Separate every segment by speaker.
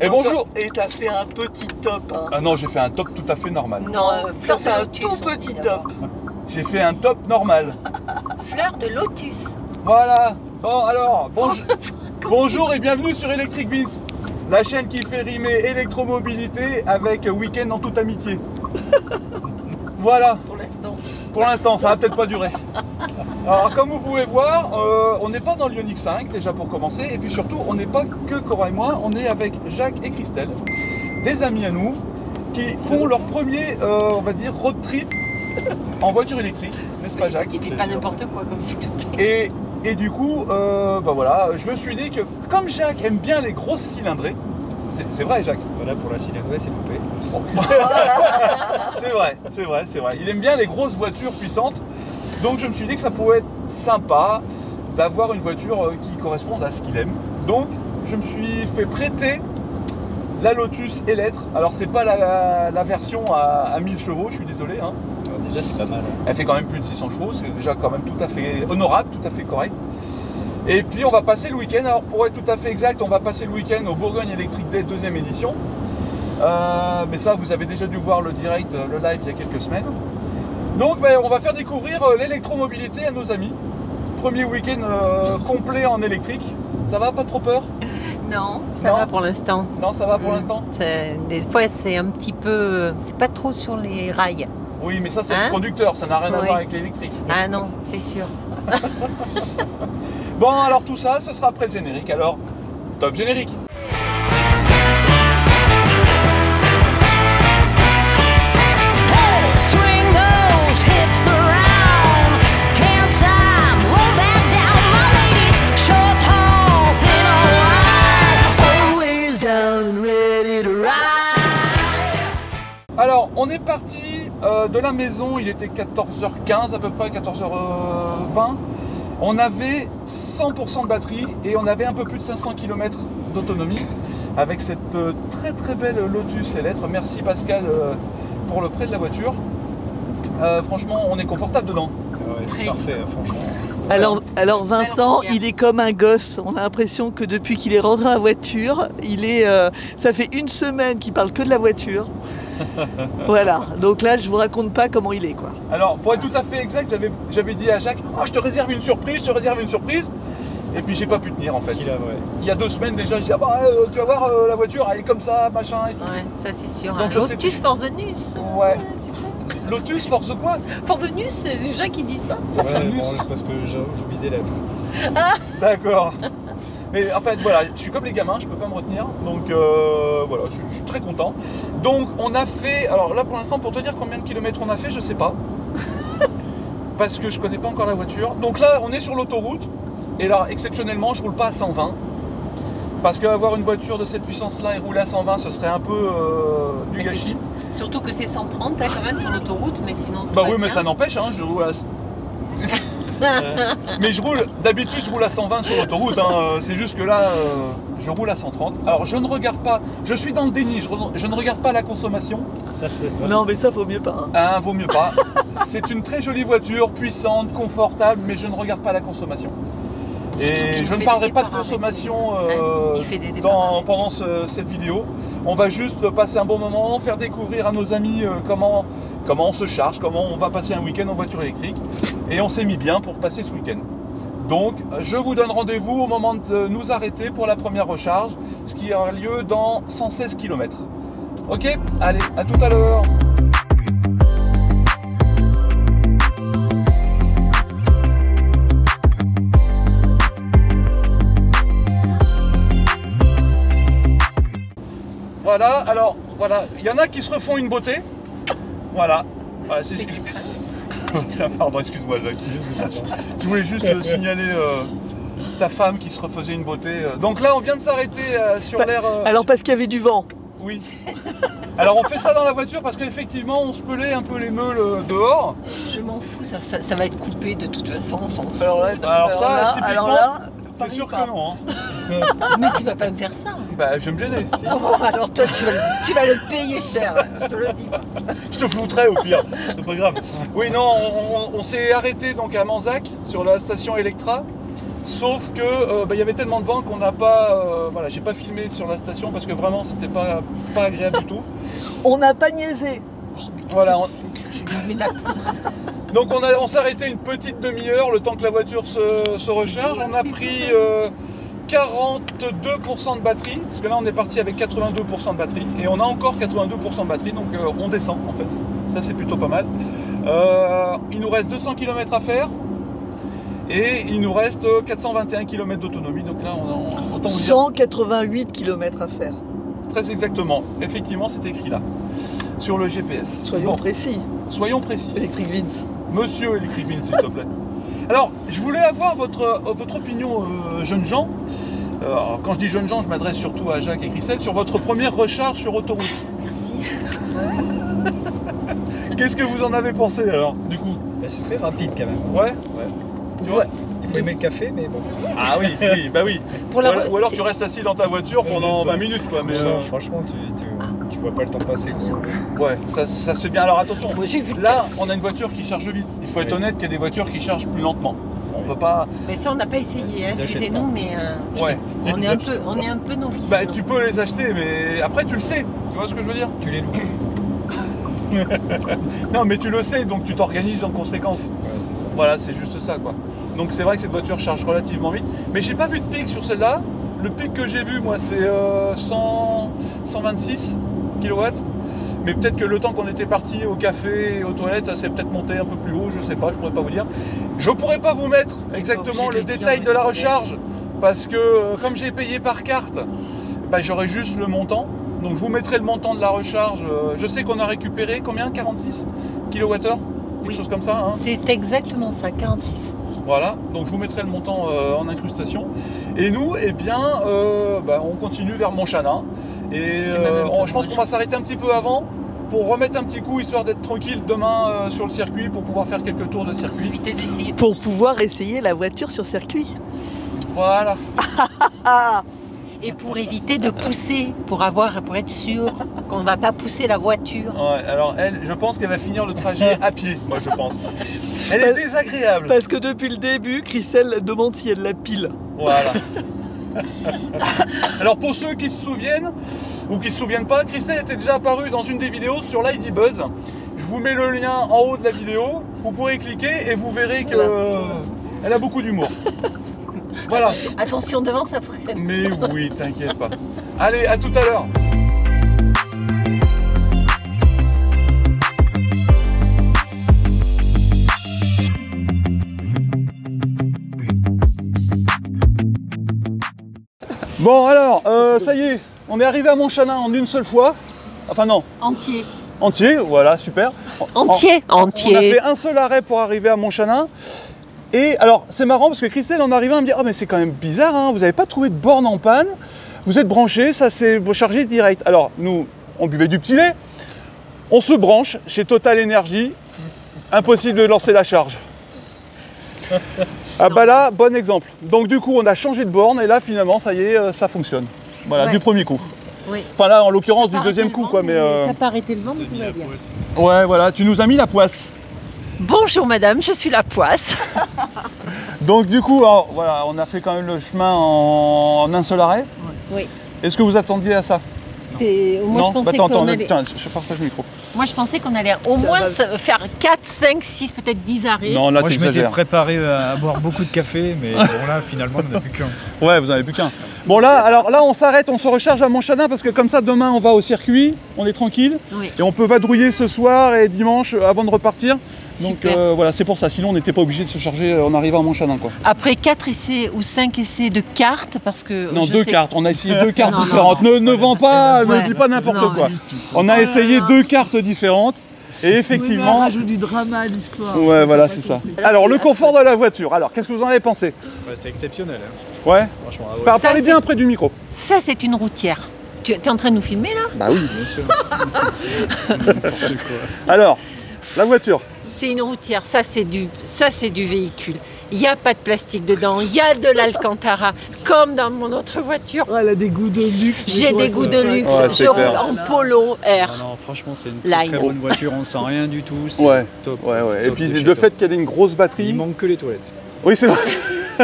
Speaker 1: Et bonjour.
Speaker 2: Et t'as fait un petit top, hein.
Speaker 1: Ah non, j'ai fait un top tout à fait normal.
Speaker 3: Non,
Speaker 2: T'as
Speaker 3: fleur
Speaker 2: fait
Speaker 3: de
Speaker 2: un
Speaker 3: lotus.
Speaker 2: tout petit top.
Speaker 1: J'ai fait un top normal.
Speaker 3: Fleur de lotus.
Speaker 1: Voilà. Bon alors, bonjour et bienvenue sur Electric Vince, la chaîne qui fait rimer électromobilité avec week-end en toute amitié. Voilà.
Speaker 3: Pour l'instant.
Speaker 1: Pour l'instant, ça va peut-être pas durer. Alors, comme vous pouvez voir, on n'est pas dans l'Ioniq 5 déjà pour commencer, et puis surtout, on n'est pas que Cora et moi, on est avec Jacques et Christelle, des amis à nous, qui font leur premier, on va dire, road trip en voiture électrique, n'est-ce pas Jacques?
Speaker 3: Il dit pas n'importe quoi, comme s'il te plaît.
Speaker 1: Et du coup, bah voilà, je me suis dit que comme Jacques aime bien les grosses cylindrées, c'est vrai Jacques?
Speaker 4: Voilà, pour la cylindrée, c'est loupé.
Speaker 1: Bon. C'est vrai. Il aime bien les grosses voitures puissantes. Donc je me suis dit que ça pouvait être sympa d'avoir une voiture qui corresponde à ce qu'il aime. Donc je me suis fait prêter la Lotus Elettre. Alors c'est pas la version à 1000 chevaux, je suis désolé. Hein.
Speaker 4: Alors, déjà, c'est pas mal. Hein.
Speaker 1: Elle fait quand même plus de 600 chevaux, c'est déjà quand même tout à fait honorable, tout à fait correct. Et puis on va passer le week-end, alors pour être tout à fait exact, on va passer le week-end au Bourgogne Electric Day 2e édition. Mais ça, vous avez déjà dû voir le direct, le live il y a quelques semaines. Donc ben, on va faire découvrir l'électromobilité à nos amis. Premier week-end complet en électrique. Ça va, pas trop peur?
Speaker 3: Non, ça va pour l'instant.
Speaker 1: Non, ça va pour l'instant?
Speaker 3: Des fois, c'est un petit peu... C'est pas trop sur les rails.
Speaker 1: Oui, mais ça c'est
Speaker 3: Hein?
Speaker 1: le conducteur, ça n'a rien à
Speaker 3: Oui.
Speaker 1: voir avec l'électrique.
Speaker 3: Ah non, c'est sûr.
Speaker 1: Bon, alors tout ça, ce sera après le générique. Alors, top générique.
Speaker 5: Swing those hips around, can't stop, roll back down, my ladies, short, tall, thin or wide, always down and ready to ride.
Speaker 1: Alors, on est parti de la maison, il était 14h15 à peu près, 14h20. On avait 100% de batterie et on avait un peu plus de 500 km d'autonomie avec cette très très belle Lotus Elettre. Merci Pascal pour le prêt de la voiture. Franchement, on est confortable dedans.
Speaker 4: Ouais, c'est
Speaker 3: Très.
Speaker 4: parfait, hein, franchement.
Speaker 2: Alors Vincent,
Speaker 3: Belle
Speaker 2: il est comme un gosse. On a l'impression que depuis qu'il est rentré à la voiture, ça fait une semaine qu'il parle que de la voiture. Voilà. Donc là, je vous raconte pas comment il est, quoi.
Speaker 1: Alors, pour être tout à fait exact, j'avais dit à Jacques, oh, je te réserve une surprise, Et puis j'ai pas pu tenir en fait.
Speaker 4: Qu'il a, ouais.
Speaker 1: Il y a 2 semaines déjà, je dis, ah bah, tu vas voir la voiture, elle est comme ça, machin. Et tout.
Speaker 3: Ouais, ça c'est sûr.
Speaker 1: Donc,
Speaker 3: Hein.
Speaker 1: je sais
Speaker 3: Lotus
Speaker 1: plus.
Speaker 3: for the Nus.
Speaker 1: Ouais.
Speaker 3: C'est vrai.
Speaker 1: Lotus, force quoi?
Speaker 3: For the Nus, c'est déjà qui dit ça.
Speaker 4: Ouais,
Speaker 1: Nus.
Speaker 4: bon, parce que j'oublie des lettres.
Speaker 1: D'accord. Mais en fait, voilà, je suis comme les gamins, je peux pas me retenir. Donc voilà, je suis très content. Donc on a fait, alors là pour l'instant, pour te dire combien de kilomètres on a fait, je sais pas. Parce que je connais pas encore la voiture. Donc là, on est sur l'autoroute. Et là, exceptionnellement, je roule pas à 120. Parce qu'avoir une voiture de cette puissance-là et rouler à 120, ce serait un peu du
Speaker 3: Mais
Speaker 1: gâchis.
Speaker 3: Surtout que c'est 130 hein, quand même sur l'autoroute, mais sinon. tout
Speaker 1: Bah
Speaker 3: va
Speaker 1: oui, mais
Speaker 3: bien.
Speaker 1: ça n'empêche, hein, je roule à... Mais d'habitude je roule à 120 sur l'autoroute, hein, c'est juste que là, je roule à 130. Alors je ne regarde pas, je suis dans le déni, je ne regarde pas la consommation,
Speaker 2: Non, mais ça, faut mieux pas. Hein.
Speaker 1: hein, vaut mieux pas. C'est une très jolie voiture, puissante, confortable, mais je ne regarde pas la consommation.
Speaker 3: Surtout
Speaker 1: Et
Speaker 3: qu'il
Speaker 1: je ne
Speaker 3: fait
Speaker 1: parlerai
Speaker 3: des
Speaker 1: pas de
Speaker 3: départs avec
Speaker 1: consommation
Speaker 3: il fait des départs avec.
Speaker 1: pendant cette vidéo. On va juste passer un bon moment, faire découvrir à nos amis comment on se charge, comment on va passer un week-end en voiture électrique. Et on s'est mis bien pour passer ce week-end. Donc je vous donne rendez-vous au moment de nous arrêter pour la première recharge, ce qui aura lieu dans 116 km. Ok, allez, à tout à l'heure. Voilà, alors voilà, il y en a qui se refont une beauté. Voilà, c'est ce que je... Tiens, pardon, excuse-moi, Jacques. Je voulais juste signaler ta femme qui se refaisait une beauté. Donc là, on vient de s'arrêter sur l'air...
Speaker 2: Alors parce qu'il y avait du vent.
Speaker 1: Oui. Alors on fait ça dans la voiture parce qu'effectivement, on se pelait un peu les meules dehors.
Speaker 3: Je m'en fous, ça va être coupé de toute façon. On s'en fout.
Speaker 1: Alors ça, typiquement,
Speaker 2: alors là,
Speaker 1: c'est
Speaker 2: parie
Speaker 1: sûr
Speaker 2: pas.
Speaker 1: que non. Hein.
Speaker 3: Mais tu vas pas me faire ça.
Speaker 1: Bah, je vais me gêner.
Speaker 3: Oh, alors toi, tu vas le payer cher, je te le dis pas.
Speaker 1: Je te flouterai au pire, c'est pas grave. Oui, non, on s'est arrêté donc à Manzac, sur la station Electra. Sauf que il y avait tellement de vent qu'on n'a pas, voilà, j'ai pas filmé sur la station parce que vraiment c'était pas agréable du tout.
Speaker 2: On n'a pas niaisé.
Speaker 1: Voilà,
Speaker 3: Je lui mets de la poudre.
Speaker 1: donc on s'est arrêté une petite demi-heure, le temps que la voiture se recharge. On a pris 42% de batterie, parce que là on est parti avec 82% de batterie, et on a encore 82% de batterie, donc on descend en fait. Ça c'est plutôt pas mal. Il nous reste 200 km à faire. Et il nous reste 421 km d'autonomie, donc là autant vous dire
Speaker 2: 188 km à faire.
Speaker 1: très exactement. Effectivement, c'est écrit là, sur le GPS.
Speaker 2: Soyons
Speaker 1: Bon,
Speaker 2: précis.
Speaker 1: soyons précis.
Speaker 2: Electric Vince.
Speaker 1: Monsieur Electric Vince, s'il te plaît. Alors, je voulais avoir votre opinion, jeunes gens. Alors, quand je dis jeunes gens, je m'adresse surtout à Jacques et Christelle, sur votre première recharge sur autoroute.
Speaker 3: Merci.
Speaker 1: Qu'est-ce que vous en avez pensé alors, du coup?
Speaker 4: Bah, c'est très rapide quand même.
Speaker 1: Ouais.
Speaker 4: Tu vois, il faut aimer le café, mais bon.
Speaker 1: Ah oui, oui, bah oui.
Speaker 3: Pour la...
Speaker 1: Ou alors tu restes assis dans ta voiture pendant
Speaker 4: C'est ça.
Speaker 1: 20 minutes, quoi. Mais
Speaker 4: Franchement, tu vois pas le temps passer. Quoi.
Speaker 1: ouais, ça se fait bien. Alors attention,
Speaker 3: Moi, j'ai vu
Speaker 1: là, on a une voiture qui charge vite. Il faut être honnête qu'il y a des voitures qui chargent plus lentement. On peut pas.
Speaker 3: Mais ça, on n'a pas essayé, hein,
Speaker 4: Ils achètent
Speaker 3: excusez-nous, mais
Speaker 1: Ouais.
Speaker 3: on est un peu novices.
Speaker 1: Bah, tu peux les acheter, mais après tu le sais. Tu vois ce que je veux dire?
Speaker 4: Tu les loues.
Speaker 1: Non, mais tu le sais, donc tu t'organises en conséquence.
Speaker 4: Ouais, c'est ça.
Speaker 1: Voilà, c'est juste ça, quoi. Donc c'est vrai que cette voiture charge relativement vite. Mais j'ai pas vu de pic sur celle-là. Le pic que j'ai vu, moi, c'est 126 kW. Mais peut-être que le temps qu'on était parti au café et aux toilettes, ça s'est peut-être monté un peu plus haut, je sais pas, je pourrais pas vous dire. Je pourrais pas vous mettre exactement
Speaker 3: obligé
Speaker 1: le
Speaker 3: de le dire,
Speaker 1: détail
Speaker 3: mais
Speaker 1: de la
Speaker 3: tu peux.
Speaker 1: recharge, parce que comme j'ai payé par carte, bah, j'aurai juste le montant. Donc je vous mettrai le montant de la recharge. Je sais qu'on a récupéré combien? 46 kWh? Quelque
Speaker 3: Oui.
Speaker 1: chose comme ça, hein.
Speaker 3: C'est exactement ça, 46.
Speaker 1: Voilà, donc je vous mettrai le montant en incrustation. Et nous, eh bien, bah, on continue vers Montchanin. Et je pense qu'on va s'arrêter un petit peu avant pour remettre un petit coup, histoire d'être tranquille demain sur le circuit, pour pouvoir faire quelques tours de circuit.
Speaker 3: Évitez d'essayer.
Speaker 2: Pour pouvoir essayer la voiture sur circuit.
Speaker 1: Voilà.
Speaker 2: Ah,
Speaker 3: Et pour éviter de pousser, pour être sûr qu'on ne va pas pousser la voiture.
Speaker 1: Ouais, alors elle, je pense qu'elle va finir le trajet à pied, moi je pense. Elle est désagréable.
Speaker 2: parce que depuis le début, Christelle demande s'il y a de la pile.
Speaker 1: Voilà. Alors pour ceux qui se souviennent ou qui se souviennent pas, Christelle était déjà apparue dans une des vidéos sur l'ID Buzz. Je vous mets le lien en haut de la vidéo. Vous pourrez cliquer et vous verrez que elle a beaucoup d'humour. Voilà.
Speaker 3: Attention devant, ça freine.
Speaker 1: Mais oui, t'inquiète pas. Allez, à tout à l'heure. Bon alors, ça y est, on est arrivé à Montchanin en une seule fois. Enfin non,
Speaker 3: Entier.
Speaker 1: entier, voilà, super.
Speaker 3: Entier.
Speaker 1: On a
Speaker 3: Entier.
Speaker 1: fait un seul arrêt pour arriver à Montchanin. Et alors, c'est marrant parce que Christelle, en arrivant, elle me dit « Oh mais c'est quand même bizarre, hein, vous n'avez pas trouvé de borne en panne, vous êtes branché, ça c'est chargé direct. » Alors, nous, on buvait du petit lait, on se branche chez Total Energy, impossible de lancer la charge. Ah bah là, bon exemple. Donc du coup, on a changé de borne et là, finalement, ça y est, ça fonctionne. Voilà,
Speaker 3: Ouais.
Speaker 1: du premier coup.
Speaker 3: Oui.
Speaker 1: Enfin là, en l'occurrence, du
Speaker 3: T'as
Speaker 1: deuxième
Speaker 3: arrêté
Speaker 1: coup,
Speaker 3: le
Speaker 1: quoi.
Speaker 3: vent,
Speaker 1: Mais
Speaker 3: T'as pas arrêté le vent, mais tout va bien.
Speaker 1: ouais, voilà, tu nous as mis la poisse.
Speaker 3: Bonjour madame, je suis la poisse.
Speaker 1: Donc du coup, alors, voilà, on a fait quand même le chemin en un seul arrêt.
Speaker 3: Oui.
Speaker 1: Est-ce que vous attendiez à ça?
Speaker 3: Moi,
Speaker 1: Non,
Speaker 3: je pensais
Speaker 1: attends,
Speaker 3: qu'on
Speaker 1: attends,
Speaker 3: allait...
Speaker 1: putain, je partage le micro.
Speaker 3: Moi je pensais qu'on allait au moins faire 4, 5, 6, peut-être 10 arrêts.
Speaker 1: Non, là,
Speaker 4: Moi, je m'étais
Speaker 1: t'exagères.
Speaker 4: préparé à boire beaucoup de café, mais bon, là, finalement, on n'en a plus qu'un.
Speaker 1: Ouais, vous en avez plus qu'un. Bon là, alors là, on s'arrête, on se recharge à Montchanin parce que comme ça, demain, on va au circuit, on est tranquille.
Speaker 3: Oui.
Speaker 1: Et on peut vadrouiller ce soir et dimanche avant de repartir. Donc
Speaker 3: Super.
Speaker 1: voilà, c'est pour ça. Sinon, on n'était pas obligé de se charger en arrivant à Montchanin, quoi.
Speaker 3: Après 4 essais ou 5 essais de cartes, parce que...
Speaker 1: Non,
Speaker 3: je
Speaker 1: deux
Speaker 3: sais-
Speaker 1: cartes. On a essayé deux cartes
Speaker 3: Non, non,
Speaker 1: différentes. Ne vends pas,
Speaker 3: Ouais.
Speaker 1: ne dis pas n'importe
Speaker 3: Non,
Speaker 1: quoi.
Speaker 4: Liste tout le temps.
Speaker 1: On a essayé deux cartes différentes. Et effectivement,
Speaker 2: rajoute du drama à l'histoire.
Speaker 1: ouais, voilà, c'est ça. Alors, le confort de la voiture. Alors, qu'est-ce que vous en avez pensé?
Speaker 4: Ouais, c'est exceptionnel, hein.
Speaker 1: Ouais.
Speaker 4: Franchement. Ah ouais,
Speaker 1: Parlez
Speaker 3: Ça,
Speaker 1: bien
Speaker 3: c'est-
Speaker 1: près du micro.
Speaker 3: Ça, c'est une routière. Tu es en train de nous filmer là?
Speaker 1: Bah oui.
Speaker 4: bien sûr. N'importe quoi.
Speaker 1: Alors, la voiture.
Speaker 3: C'est une routière, ça c'est du véhicule. Il n'y a pas de plastique dedans, il y a de l'Alcantara, comme dans mon autre voiture.
Speaker 2: Ouais, elle a des goûts de luxe.
Speaker 3: J'ai des goûts de luxe,
Speaker 1: Ouais, c'est
Speaker 3: je roule
Speaker 1: clair.
Speaker 3: en polo air.
Speaker 4: Non, non, franchement, c'est une
Speaker 3: Line.
Speaker 4: très bonne voiture, on sent rien du tout. C'est
Speaker 1: Ouais.
Speaker 4: top.
Speaker 1: Ouais, ouais. Et
Speaker 4: top
Speaker 1: puis
Speaker 4: de
Speaker 1: le
Speaker 4: chez top.
Speaker 1: fait qu'elle ait une grosse batterie.
Speaker 4: Il manque que les toilettes.
Speaker 1: Oui, c'est vrai.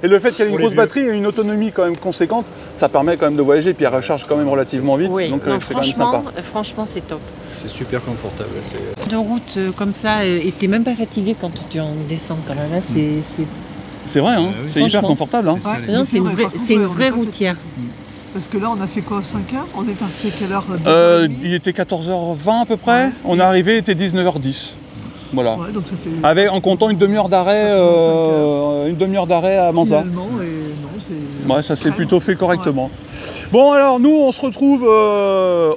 Speaker 1: Et le fait qu'elle ait une
Speaker 4: Pour les
Speaker 1: grosse
Speaker 4: vieux.
Speaker 1: batterie et une autonomie quand même conséquente, ça permet quand même de voyager, puis elle recharge quand même relativement vite,
Speaker 3: Oui,
Speaker 1: donc
Speaker 3: non,
Speaker 1: c'est quand même sympa.
Speaker 3: franchement, c'est top.
Speaker 4: C'est super confortable. C'est-
Speaker 3: De route comme ça, et t'es même pas fatigué quand tu en descends. Quand là, c'est
Speaker 1: C'est vrai, hein,
Speaker 4: oui,
Speaker 1: c'est hyper
Speaker 3: franchement,
Speaker 1: confortable. Hein.
Speaker 4: c'est ça, les-
Speaker 3: non, c'est une
Speaker 2: vrai,
Speaker 3: vraie,
Speaker 2: par contre,
Speaker 3: c'est une
Speaker 2: ouais, on
Speaker 3: vraie
Speaker 2: est pas
Speaker 3: routière.
Speaker 2: Parce que là, on a fait quoi, 5 heures? On est parti à quelle heure?
Speaker 1: Il était 14h20 à peu près,
Speaker 2: Ouais.
Speaker 1: on est arrivé, il était 19h10. Voilà.
Speaker 2: Ouais, donc ça fait...
Speaker 1: Avec, en comptant une demi-heure d'arrêt à Manza.
Speaker 2: Finalement, et non, c'est...
Speaker 1: Ouais, ça s'est
Speaker 2: Très
Speaker 1: plutôt
Speaker 2: bon.
Speaker 1: fait correctement. Bon alors nous on se retrouve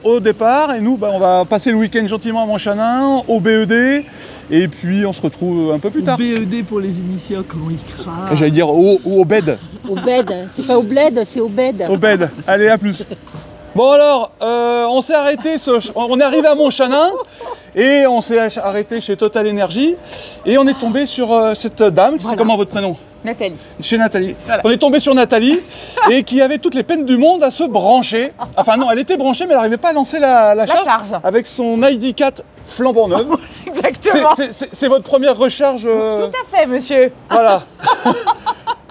Speaker 1: au départ et nous bah, on va passer le week-end gentiment à Montchanin, au BED et puis on se retrouve un peu plus tard.
Speaker 2: BED pour les initiés, comment ils crament.
Speaker 1: J'allais dire au BED.
Speaker 3: Au bed, c'est pas au bled, c'est au bed.
Speaker 1: Au BED. Allez, à plus. Bon alors, on s'est arrêté, on est arrivé à Montchanin et on s'est arrêté chez Total Energy et on est tombé sur cette dame, c'est comment votre prénom?
Speaker 6: Nathalie.
Speaker 1: Chez Nathalie. On est tombé sur Nathalie et qui avait toutes les peines du monde à se brancher. Enfin non, elle était branchée mais elle n'arrivait pas à lancer la charge
Speaker 6: charge.
Speaker 1: avec son ID4 flambant neuf.
Speaker 6: Exactement.
Speaker 1: C'est votre première recharge
Speaker 6: Tout à fait, monsieur.
Speaker 1: Voilà.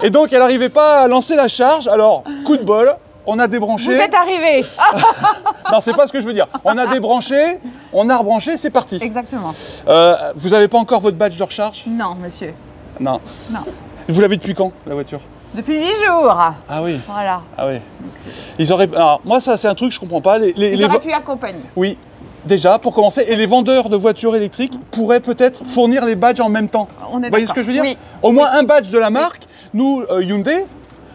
Speaker 1: Et donc elle n'arrivait pas à lancer la charge. Alors, coup de bol, on a débranché.
Speaker 6: Vous êtes arrivé.
Speaker 1: Non, c'est pas ce que je veux dire. On a débranché, on a rebranché, c'est parti.
Speaker 6: Exactement.
Speaker 1: Vous n'avez pas encore votre badge de recharge?
Speaker 6: Non, monsieur.
Speaker 1: Non.
Speaker 6: Non.
Speaker 1: Vous l'avez depuis quand, la voiture?
Speaker 6: Depuis 8 jours.
Speaker 1: Ah oui.
Speaker 6: Voilà.
Speaker 1: Ah oui. Ils auraient. Alors, moi, ça, c'est un truc que je comprends pas.
Speaker 6: Ils auraient pu accompagner.
Speaker 1: Oui, déjà, pour commencer. Et les vendeurs de voitures électriques pourraient peut-être fournir les badges en même temps.
Speaker 6: On est
Speaker 1: Vous voyez ce
Speaker 6: d'accord.
Speaker 1: que je veux dire?
Speaker 6: Oui.
Speaker 1: Au moins un badge de la marque. Nous, Hyundai,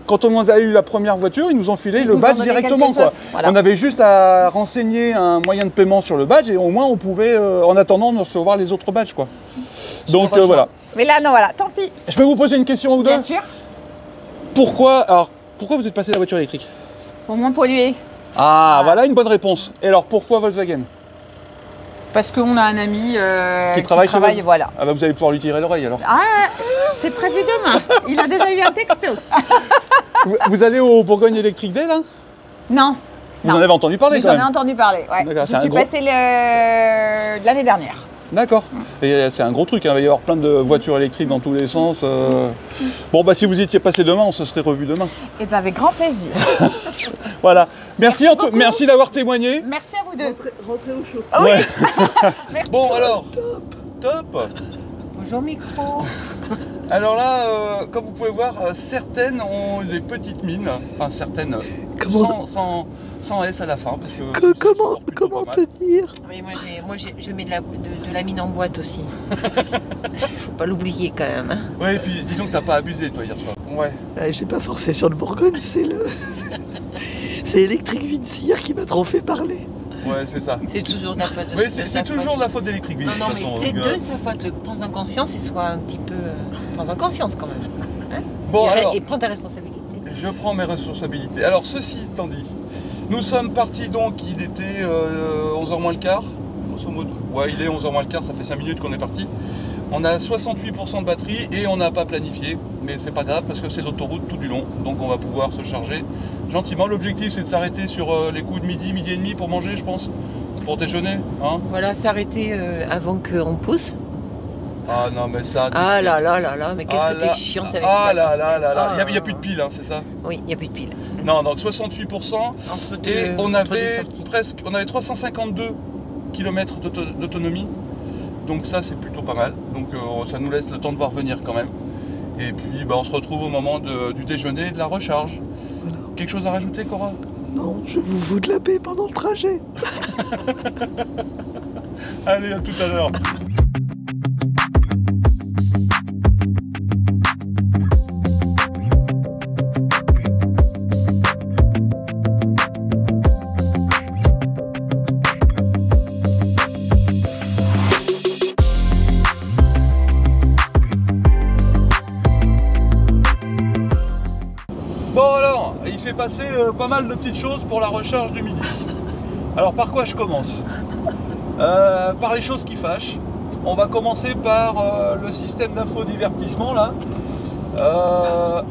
Speaker 1: quand on a eu la première voiture, ils nous ont filé
Speaker 6: Ils
Speaker 1: le
Speaker 6: vous ont
Speaker 1: badge
Speaker 6: donné
Speaker 1: directement.
Speaker 6: quelque
Speaker 1: Quoi.
Speaker 6: chose. Voilà.
Speaker 1: On avait juste à renseigner un moyen de paiement sur le badge et au moins on pouvait, en attendant, de recevoir les autres badges. Quoi. Donc voilà.
Speaker 6: Mais là, non, voilà. Tant pis.
Speaker 1: Je peux vous poser une question ou deux?
Speaker 6: Bien sûr.
Speaker 1: Pourquoi vous êtes passé à la voiture électrique?
Speaker 6: Faut moins polluer.
Speaker 1: Ah, voilà une bonne réponse. Et alors pourquoi Volkswagen?
Speaker 6: Parce qu'on a un ami
Speaker 1: Qui travaille chez vous?
Speaker 6: voilà.
Speaker 1: Ah bah vous allez pouvoir lui tirer l'oreille alors.
Speaker 6: Ah, c'est prévu demain. Il a déjà eu un texto.
Speaker 1: Vous allez au Bourgogne Electric Day là?
Speaker 6: Non.
Speaker 1: Vous en avez entendu parler
Speaker 6: Mais
Speaker 1: quand
Speaker 6: j'en ai
Speaker 1: même?
Speaker 6: entendu parler. Ouais.
Speaker 1: D'accord,
Speaker 6: Je
Speaker 1: c'est un
Speaker 6: suis
Speaker 1: gros-
Speaker 6: passée l'année dernière.
Speaker 1: D'accord. Et c'est un gros truc, hein. Il va y avoir plein de voitures électriques dans tous les sens. Bon bah si vous étiez passé demain, on se serait revu demain.
Speaker 6: Et bien avec grand plaisir.
Speaker 1: Voilà. Merci,
Speaker 6: beaucoup.
Speaker 1: merci d'avoir témoigné.
Speaker 6: Merci à vous deux.
Speaker 2: Rentrez au chaud.
Speaker 1: Ouais. Bon alors. Top.
Speaker 3: Bonjour micro.
Speaker 1: Alors là, comme vous pouvez voir, certaines ont des petites mines. Enfin certaines
Speaker 2: Comment-
Speaker 1: sans S à la fin. Parce que
Speaker 2: Comment te dire?
Speaker 3: Oui, je mets de la mine en boîte aussi. Faut pas l'oublier quand même. Hein.
Speaker 1: Ouais, et puis disons que t'as pas abusé toi hier soir. Ouais.
Speaker 2: J'ai pas forcé sur le Bourgogne, c'est le... c'est Electric Vincir qui m'a trop fait parler.
Speaker 1: Ouais, c'est ça.
Speaker 3: C'est toujours de la faute.
Speaker 1: Oui, c'est toujours de la faute d'Electric Ville.
Speaker 3: Non,
Speaker 1: de
Speaker 3: mais
Speaker 1: toute façon,
Speaker 3: c'est
Speaker 1: donc,
Speaker 3: de sa faute. Prends en conscience et sois un petit peu. Prends en conscience quand même. Hein
Speaker 1: Bon,
Speaker 3: et,
Speaker 1: alors,
Speaker 3: et prends ta responsabilité.
Speaker 1: je prends mes responsabilités. Alors, ceci étant dit, nous sommes partis donc, il était 11h moins le quart. Grosso modo. Ouais, il est 11h moins le quart, ça fait 5 minutes qu'on est parti. On a 68% de batterie et on n'a pas planifié. Mais c'est pas grave parce que c'est l'autoroute tout du long. Donc on va pouvoir se charger gentiment. L'objectif c'est de s'arrêter sur les coups de midi et demi pour manger, je pense. Pour déjeuner. Hein.
Speaker 3: Voilà, s'arrêter avant qu'on pousse.
Speaker 1: Ah non, mais ça.
Speaker 3: Ah là là là là, mais qu'est-ce
Speaker 1: Ah
Speaker 3: que
Speaker 1: là,
Speaker 3: t'es chiante avec
Speaker 1: ah
Speaker 3: ça.
Speaker 1: là là là là.
Speaker 3: Ah
Speaker 1: Il n'y a plus de piles, hein, c'est ça?
Speaker 3: Oui, il n'y a plus de pile.
Speaker 1: Non, donc 68%.
Speaker 3: Entre deux,
Speaker 1: Et on
Speaker 3: entre deux
Speaker 1: avait
Speaker 3: sorties.
Speaker 1: on avait 352 km d'autonomie. Donc ça c'est plutôt pas mal. Donc ça nous laisse le temps de voir venir quand même. Et puis bah, on se retrouve au moment du déjeuner et de la recharge.
Speaker 2: Voilà.
Speaker 1: Quelque chose à rajouter, Cora?
Speaker 2: Non, je vous fous de la paix pendant le trajet.
Speaker 1: Allez, à tout à l'heure. Bon alors, il s'est passé pas mal de petites choses pour la recharge du midi. Alors par quoi je commence? Par les choses qui fâchent. On va commencer par le système d'infodivertissement là.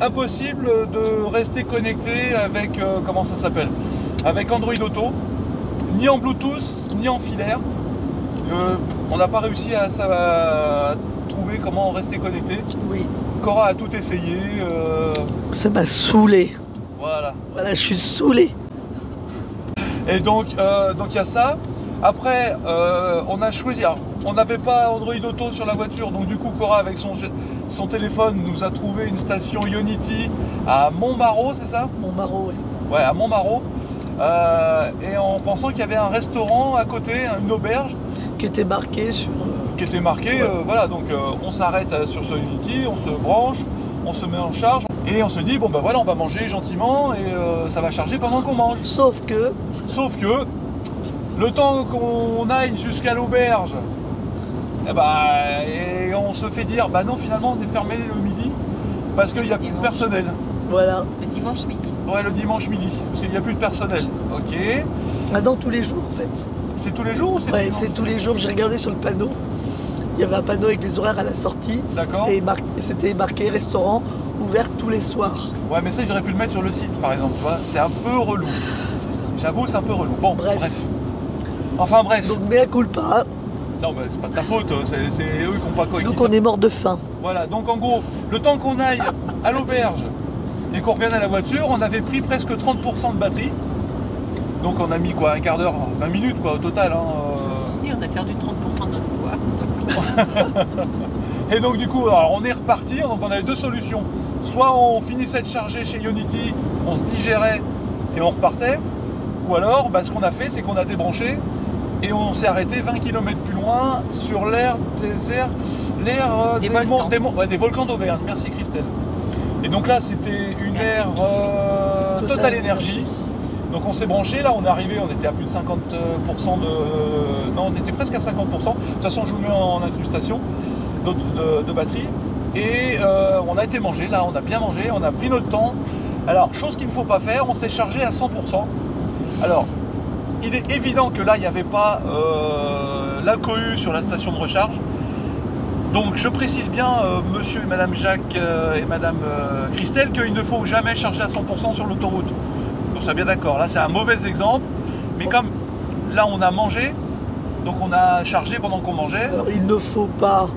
Speaker 1: Impossible de rester connecté avec, comment ça s'appelle? Avec Android Auto, ni en Bluetooth, ni en filaire. On n'a pas réussi à trouver comment rester connecté.
Speaker 2: Oui.
Speaker 1: Cora a tout essayé.
Speaker 2: Ça m'a saoulé.
Speaker 1: Voilà.
Speaker 2: Voilà, je suis saoulé.
Speaker 1: Et donc il y a ça. Après, on a choisi. Alors, on n'avait pas Android Auto sur la voiture, donc du coup, Cora avec son téléphone nous a trouvé une station Ionity à Montmarault, c'est ça?
Speaker 2: Montmarault, oui.
Speaker 1: Ouais, à Montmarault. Et en pensant qu'il y avait un restaurant à côté, une auberge.
Speaker 2: Qui était marqué sur.
Speaker 1: Qui était marqué,
Speaker 2: Ouais.
Speaker 1: voilà, donc on s'arrête sur ce Unity, on se branche, on se met en charge et on se dit bon ben voilà, on va manger gentiment et ça va charger pendant qu'on mange.
Speaker 2: Sauf que.
Speaker 1: Le temps qu'on aille jusqu'à l'auberge, et on se fait dire bah non, finalement on est fermé le midi parce qu'il n'y a plus de personnel.
Speaker 2: Voilà.
Speaker 3: Le dimanche midi.
Speaker 1: Ouais, le dimanche midi, parce qu'il n'y a plus de personnel. Ok.
Speaker 2: Ah non, tous les jours en fait.
Speaker 1: C'est tous les jours ou c'est
Speaker 2: Ouais,
Speaker 1: tous les
Speaker 2: c'est tous les jours. J'ai regardé sur le panneau. Il y avait un panneau avec les horaires à la sortie.
Speaker 1: D'accord.
Speaker 2: Et c'était marqué restaurant ouvert tous les soirs.
Speaker 1: Ouais, mais ça, ils auraient pu le mettre sur le site, par exemple, tu vois. C'est un peu relou. J'avoue, c'est un peu relou. Bon,
Speaker 2: Bref.
Speaker 1: Enfin, bref.
Speaker 2: Donc, mea culpa.
Speaker 1: Non, mais c'est pas de ta faute, c'est eux qui n'ont pas corrigé
Speaker 2: Donc,
Speaker 1: ça.
Speaker 2: on est mort de faim.
Speaker 1: Voilà, donc en gros, le temps qu'on aille à l'auberge et qu'on revienne à la voiture, on avait pris presque 30% de batterie. Donc, on a mis quoi, un quart d'heure, 20 minutes quoi, au total.
Speaker 3: Et on a perdu 30% de notre poids.
Speaker 1: Et donc, du coup, alors, on est reparti. Donc, on avait deux solutions. Soit on finissait de charger chez Ionity, on se digérait et on repartait. Ou alors, ce qu'on a fait, c'est qu'on a débranché et on s'est arrêté 20 km plus loin sur l'aire désert,
Speaker 3: Des volcans.
Speaker 1: des volcans d'Auvergne. Merci Christelle. Et donc là, c'était une aire Total Énergie. Donc on s'est branché, là on est arrivé, on était à plus de 50% de... Non, on était presque à 50%. De toute façon, je vous mets en incrustation de batterie. Et on a été manger, là on a bien mangé, on a pris notre temps. Alors, chose qu'il ne faut pas faire, on s'est chargé à 100%. Alors, il est évident que là, il n'y avait pas la cohue sur la station de recharge. Donc, je précise bien, monsieur et madame Jacques et madame Christelle, qu'il ne faut jamais charger à 100% sur l'autoroute. On soit bien d'accord. Là, c'est un mauvais exemple. Mais comme là, on a mangé, donc on a chargé pendant qu'on mangeait.
Speaker 2: Alors, il ne faut pas.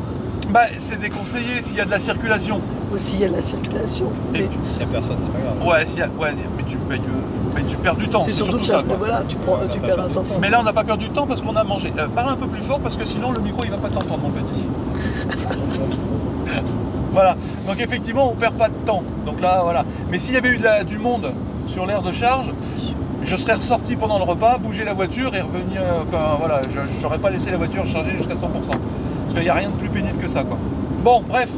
Speaker 1: C'est déconseillé s'il y a de la circulation.
Speaker 2: Aussi, il y a la circulation.
Speaker 1: Et
Speaker 2: Mais
Speaker 4: S'il n'y a personne, c'est pas grave.
Speaker 1: Ouais, mais tu payes, tu perds du temps.
Speaker 2: c'est surtout que
Speaker 1: ça. Quoi.
Speaker 2: voilà, tu perds un temps.
Speaker 1: Mais là, on n'a pas perdu de temps parce qu'on a mangé. Parle un peu plus fort parce que sinon, le micro, il va pas t'entendre, mon petit. Voilà. Donc, effectivement, on perd pas de temps. Donc là, voilà. Mais s'il y avait eu du monde sur l'aire de charge, je serais ressorti pendant le repas, bouger la voiture et revenir. Enfin, voilà, je n'aurais pas laissé la voiture charger jusqu'à 100%. Parce qu'il n'y a rien de plus pénible que ça, quoi. Bon, bref.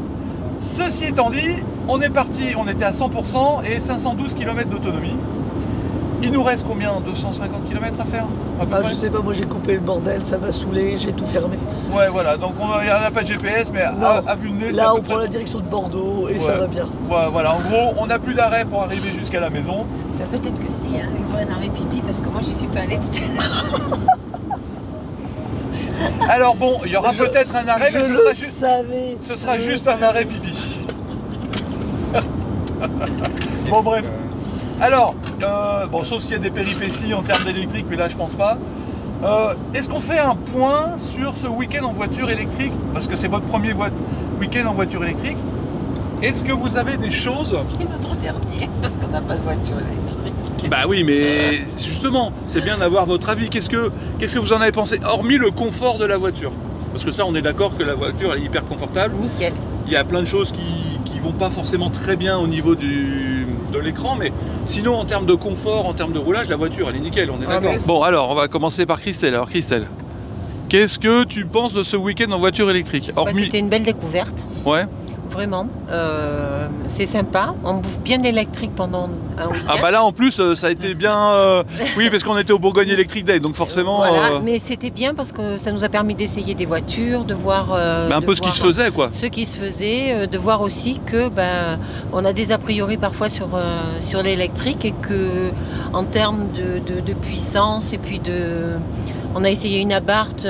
Speaker 1: Ceci étant dit, on est parti, on était à 100% et 512 km d'autonomie. Il nous reste combien? 250 km à faire à peu près
Speaker 2: Je sais pas, moi j'ai coupé le bordel, ça m'a saoulé, j'ai tout fermé.
Speaker 1: Ouais, voilà, donc il n'y a pas de GPS, mais
Speaker 2: Non,
Speaker 1: à vue de nez, c'est
Speaker 2: là
Speaker 1: à peu
Speaker 2: on prend
Speaker 1: près-
Speaker 2: la direction de Bordeaux et
Speaker 1: Ouais.
Speaker 2: ça va bien.
Speaker 1: Ouais, voilà, en gros, on n'a plus d'arrêt pour arriver jusqu'à la maison.
Speaker 3: Peut-être que si, hein, il faut un arrêt pipi parce que moi j'y suis pas allée tout à l'heure.
Speaker 1: Alors bon, il y aura peut-être un arrêt, mais
Speaker 2: Je
Speaker 1: ce
Speaker 2: le
Speaker 1: sera,
Speaker 2: savais.
Speaker 1: ce sera
Speaker 2: je
Speaker 1: juste
Speaker 2: le
Speaker 1: un arrêt pipi. Bon, bref. Alors, bon, sauf s'il y a des péripéties en termes d'électrique, mais là je pense pas. Est-ce qu'on fait un point sur ce week-end en voiture électrique? Parce que c'est votre premier week-end en voiture électrique. Est-ce que vous avez des choses...
Speaker 3: Et notre dernier, parce qu'on n'a pas de voiture électrique.
Speaker 1: Bah oui, mais justement, c'est bien d'avoir votre avis. Qu'est-ce que vous en avez pensé? Hormis le confort de la voiture. Parce que ça, on est d'accord que la voiture elle est hyper confortable.
Speaker 3: Nickel.
Speaker 1: Il y a plein de choses qui vont pas forcément très bien au niveau de l'écran, mais sinon en termes de confort, en termes de roulage, la voiture elle est nickel, on est d'accord.
Speaker 2: mais-
Speaker 1: Bon alors on va commencer par Christelle. Alors Christelle, qu'est-ce que tu penses de ce week-end en voiture électrique?
Speaker 3: C'était une belle découverte,
Speaker 1: Ouais.
Speaker 3: vraiment. C'est sympa. On bouffe bien l'électrique pendant un week-end.
Speaker 1: Ah bah là en plus ça a été bien. Oui parce qu'on était au Bourgogne Electric Day, donc forcément.
Speaker 3: Voilà, mais c'était bien parce que ça nous a permis d'essayer des voitures, de voir.
Speaker 1: Mais un peu ce qui se faisait quoi.
Speaker 3: Ce qui se faisait, de voir aussi que on a des a priori parfois sur l'électrique et que en termes de puissance et puis on a essayé une Abarth.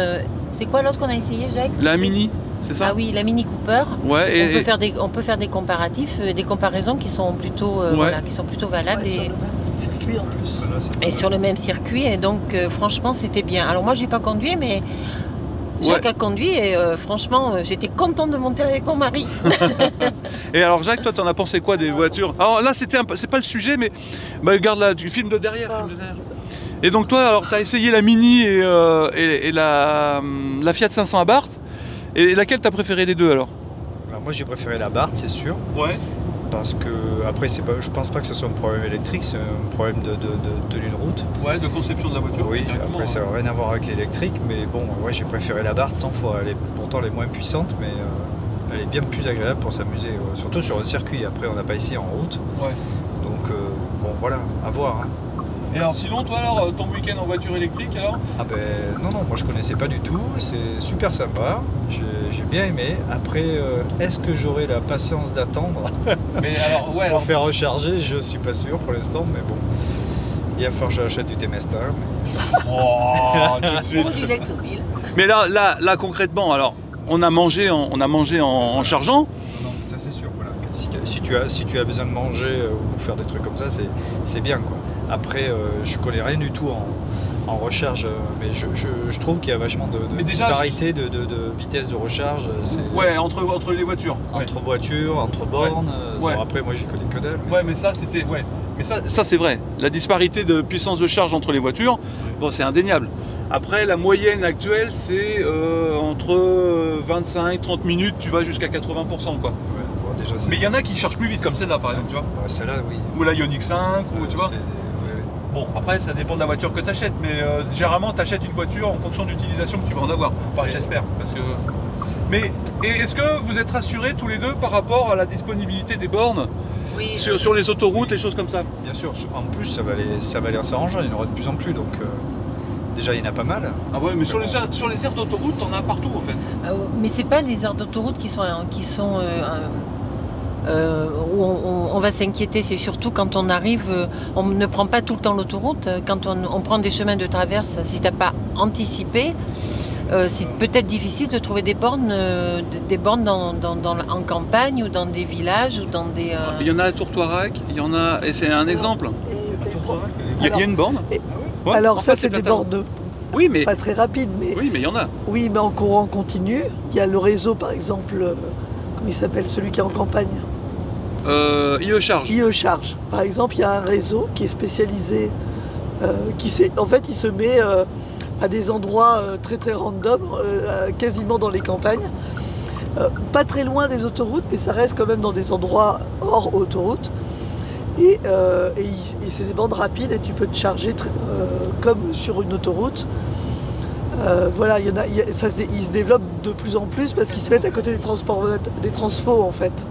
Speaker 3: C'est quoi l'autre qu'on a essayé, Jacques?
Speaker 1: La Mini, c'est ça?
Speaker 3: Ah oui, la Mini Cooper.
Speaker 1: Ouais.
Speaker 3: On peut faire des comparatifs, des comparaisons qui sont plutôt valables
Speaker 2: Ouais, sur le même circuit en plus.
Speaker 3: et sur le même circuit. Et donc franchement, c'était bien. Alors moi, j'ai pas conduit, mais Jacques a conduit et franchement, j'étais contente de monter avec mon mari.
Speaker 1: Et alors Jacques, toi, t'en as pensé quoi des voitures? Alors là, c'est pas le sujet, mais bah, regarde là, du film de derrière. Film de derrière. Et donc toi, alors t'as essayé la Mini et la Fiat 500 Abarth. Et laquelle t'as préféré des deux alors?
Speaker 4: Alors moi j'ai préféré la Barth, c'est sûr.
Speaker 1: Ouais.
Speaker 4: Parce que après je pense pas que ce soit un problème électrique, c'est un problème de tenue de route.
Speaker 1: Ouais, de conception de la voiture.
Speaker 4: Oui, après ça n'a rien à voir avec l'électrique, mais bon, ouais, j'ai préféré la Barth 100 fois. Pourtant elle est moins puissante, mais elle est bien plus agréable pour s'amuser, surtout sur un circuit. Après on n'a pas essayé en route.
Speaker 1: Ouais.
Speaker 4: Donc bon voilà, à voir. Hein.
Speaker 1: Et alors sinon, toi alors, ton week-end en voiture électrique alors?
Speaker 4: Ah ben non, moi je connaissais pas du tout, c'est super sympa, j'ai bien aimé. Après, est-ce que j'aurai la patience d'attendre
Speaker 1: Mais alors, ouais,
Speaker 4: pour faire recharger? Je suis pas sûr pour l'instant, mais bon, il va falloir que j'achète du Temesta. Mais...
Speaker 1: Oh, tout de suite.
Speaker 3: Ou du Lexomil.
Speaker 1: Mais là concrètement, alors, on a mangé en chargeant.
Speaker 4: Non, ça c'est sûr, voilà. Si tu as besoin de manger ou faire des trucs comme ça, c'est bien quoi. Après, je connais rien du tout en recharge, mais je trouve qu'il y a vachement de disparité de vitesse de recharge.
Speaker 1: Ouais, entre les voitures.
Speaker 4: Entre voitures, entre bornes.
Speaker 1: Ouais.
Speaker 4: Bon, après, moi j'y connais que dalle.
Speaker 1: Ouais, mais ça c'était. Ouais. Mais ça c'est vrai. La disparité de puissance de charge entre les voitures, bon, c'est indéniable. Après, la moyenne actuelle, c'est entre 25-30 minutes, tu vas jusqu'à 80%, quoi.
Speaker 4: Ouais, bon, déjà,
Speaker 1: mais il y en a qui chargent plus vite, comme celle-là par exemple, tu vois.
Speaker 4: Ouais, celle-là, oui.
Speaker 1: Ou la Ioniq 5, ou tu vois. Bon, après, ça dépend de la voiture que tu achètes, mais généralement, tu achètes une voiture en fonction de l'utilisation que tu vas en avoir. Enfin, j'espère. Parce que... Mais est-ce que vous êtes rassurés tous les deux par rapport à la disponibilité des bornes?
Speaker 3: Oui,
Speaker 1: sur les autoroutes, les choses comme ça?
Speaker 4: Bien sûr, en plus, ça va aller s'arranger, il y en aura de plus en plus, donc déjà, il y en a pas mal.
Speaker 1: Ah ouais, mais sur les aires d'autoroute, t'en as partout en fait.
Speaker 3: mais c'est pas les aires d'autoroute qui sont où on va s'inquiéter, c'est surtout quand on arrive, on ne prend pas tout le temps l'autoroute, quand on prend des chemins de traverse, si tu n'as pas anticipé, c'est peut-être difficile de trouver des bornes en campagne ou dans des villages ou dans des...
Speaker 1: Il y en a à Tourtoirac, il y en a, et c'est un exemple. Il y a une borne.
Speaker 2: Ouais, alors ça c'est des bornes
Speaker 1: oui, mais...
Speaker 2: pas très rapides, mais...
Speaker 1: Oui, mais il y en a.
Speaker 2: Oui, mais en courant continu. Il y a le réseau par exemple, comment il s'appelle, celui qui est en campagne?
Speaker 1: IE Charge.
Speaker 2: IE Charge. Par exemple, il y a un réseau qui est spécialisé, en fait il se met à des endroits très très random, quasiment dans les campagnes. Pas très loin des autoroutes, mais ça reste quand même dans des endroits hors autoroute. Et c'est des bandes rapides et tu peux te charger comme sur une autoroute. Voilà, ils se développent de plus en plus parce qu'ils se mettent à côté des transfos en fait.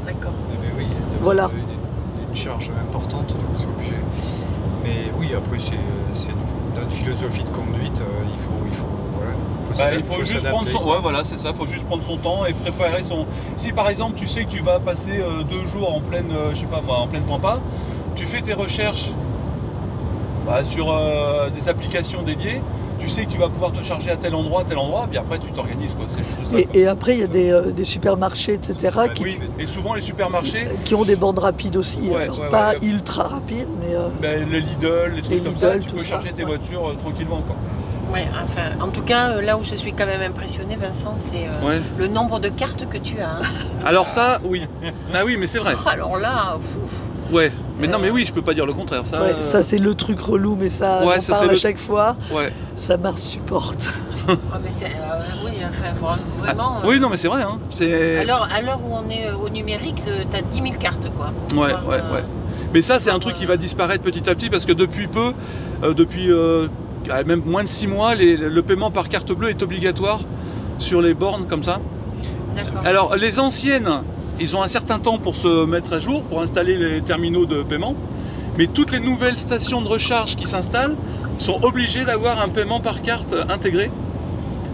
Speaker 3: D'accord.
Speaker 4: Mais oui,
Speaker 2: voilà.
Speaker 4: Une charge importante, donc c'est obligé. Mais oui, après c'est notre philosophie de conduite, il faut
Speaker 1: juste prendre son... Ouais, voilà, c'est ça, il faut juste prendre son temps et préparer son... Si par exemple tu sais que tu vas passer 2 jours en pleine, je sais pas moi, en pleine pampa, tu fais tes recherches sur des applications dédiées, tu sais que tu vas pouvoir te charger à tel endroit, puis après tu t'organises quoi, c'est juste ça.
Speaker 2: Et après il y a des supermarchés, etc.
Speaker 1: Oui, et souvent les supermarchés...
Speaker 2: qui ont des bandes rapides aussi, pas ultra rapides, mais...
Speaker 1: le Lidl, les trucs comme ça, tu peux charger tes voitures tranquillement quoi.
Speaker 3: Ouais, enfin, en tout cas, là où je suis quand même impressionnée, Vincent, c'est le nombre de cartes que tu as. Hein.
Speaker 1: Alors ça, oui. Ah oui, mais c'est vrai.
Speaker 3: Alors là,
Speaker 1: ouais. Mais non, mais oui, je peux pas dire le contraire. Ça,
Speaker 2: ouais, ça c'est le truc relou, mais ça,
Speaker 1: ouais,
Speaker 2: j'en parle à chaque fois.
Speaker 1: Ouais.
Speaker 2: Ça m'insupporte.
Speaker 3: Mais c'est, oui, enfin, vraiment.
Speaker 1: Oui, non, mais c'est vrai. Hein.
Speaker 3: Alors, à l'heure où on est au numérique, tu as 10 000 cartes, quoi.
Speaker 1: Ouais. Mais ça, c'est un truc qui va disparaître petit à petit parce que depuis peu, même moins de 6 mois, le paiement par carte bleue est obligatoire sur les bornes comme ça.
Speaker 3: D'accord.
Speaker 1: Alors les anciennes, ils ont un certain temps pour se mettre à jour, pour installer les terminaux de paiement. Mais toutes les nouvelles stations de recharge qui s'installent sont obligées d'avoir un paiement par carte intégré.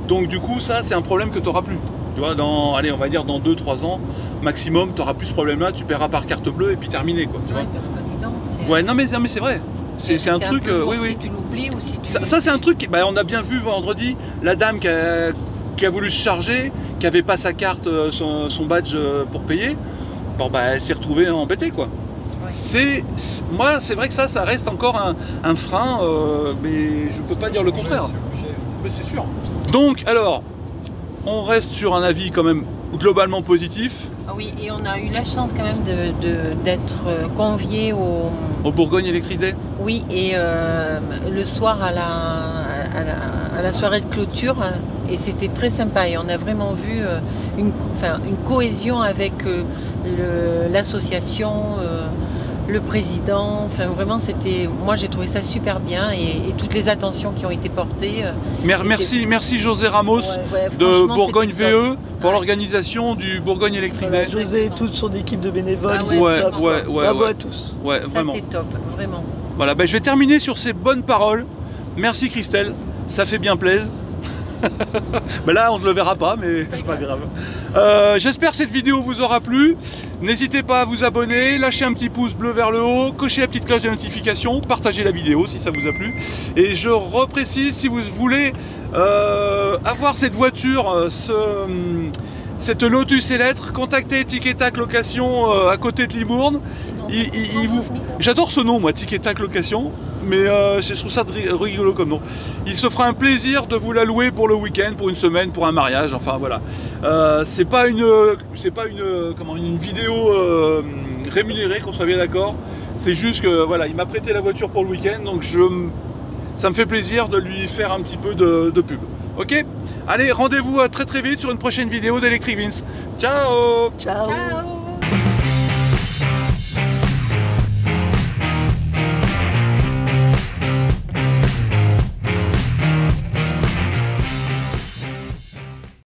Speaker 1: Donc du coup, ça, c'est un problème que tu n'auras plus. Tu vois, on va dire dans 2-3 ans maximum, tu n'auras plus ce problème-là, tu paieras par carte bleue et puis terminé, quoi. Tu vois.
Speaker 3: Parce que dis donc, c'est...
Speaker 1: Ouais, non mais c'est vrai. C'est un truc, oui.
Speaker 3: Si tu l'oublies ou si tu...
Speaker 1: Ça c'est un truc, on a bien vu vendredi, la dame qui a voulu se charger, qui avait pas sa carte, son badge pour payer, elle s'est retrouvée embêtée, quoi. Ouais. Moi, c'est vrai que ça reste encore un frein, mais je peux pas dire le contraire. Mais c'est sûr. Donc, alors, on reste sur un avis quand même globalement positif.
Speaker 3: Ah oui, et on a eu la chance quand même d'être conviés
Speaker 1: Au Bourgogne Electric Day.
Speaker 3: Oui, et le soir à la soirée de clôture, et c'était très sympa. Et on a vraiment vu une cohésion avec l'association, le président. Enfin, vraiment, moi j'ai trouvé ça super bien, et toutes les attentions qui ont été portées.
Speaker 1: Merci José Ramos de Bourgogne VE pour l'organisation du Bourgogne Electric Day.
Speaker 2: José et toute son équipe de bénévoles,
Speaker 3: Ah
Speaker 2: ils sont
Speaker 1: ouais,
Speaker 2: top.
Speaker 1: ouais,
Speaker 2: Bravo
Speaker 1: ouais.
Speaker 2: à tous.
Speaker 1: Ouais,
Speaker 3: Ça
Speaker 1: vraiment.
Speaker 3: c'est top, vraiment.
Speaker 1: Voilà, je vais terminer sur ces bonnes paroles. Merci Christelle, ça fait bien plaisir. Là on ne le verra pas, mais c'est pas grave. J'espère que cette vidéo vous aura plu. N'hésitez pas à vous abonner, lâcher un petit pouce bleu vers le haut, cocher la petite cloche de notification, partagez la vidéo si ça vous a plu. Et je reprécise, si vous voulez avoir cette voiture, cette Lotus Electre, contactez Tic et Tac Location à côté de Libourne. J'adore ce nom, moi, Tic et Tac Location, mais je trouve ça rigolo comme nom. Il se fera un plaisir de vous la louer pour le week-end, pour une semaine, pour un mariage, enfin voilà. C'est pas une vidéo rémunérée, qu'on soit bien d'accord. C'est juste que voilà, il m'a prêté la voiture pour le week-end, donc ça me fait plaisir de lui faire un petit peu de pub. Ok? Allez, rendez-vous très très vite sur une prochaine vidéo d'Electric Vince. Ciao!
Speaker 2: Ciao.
Speaker 3: Ciao.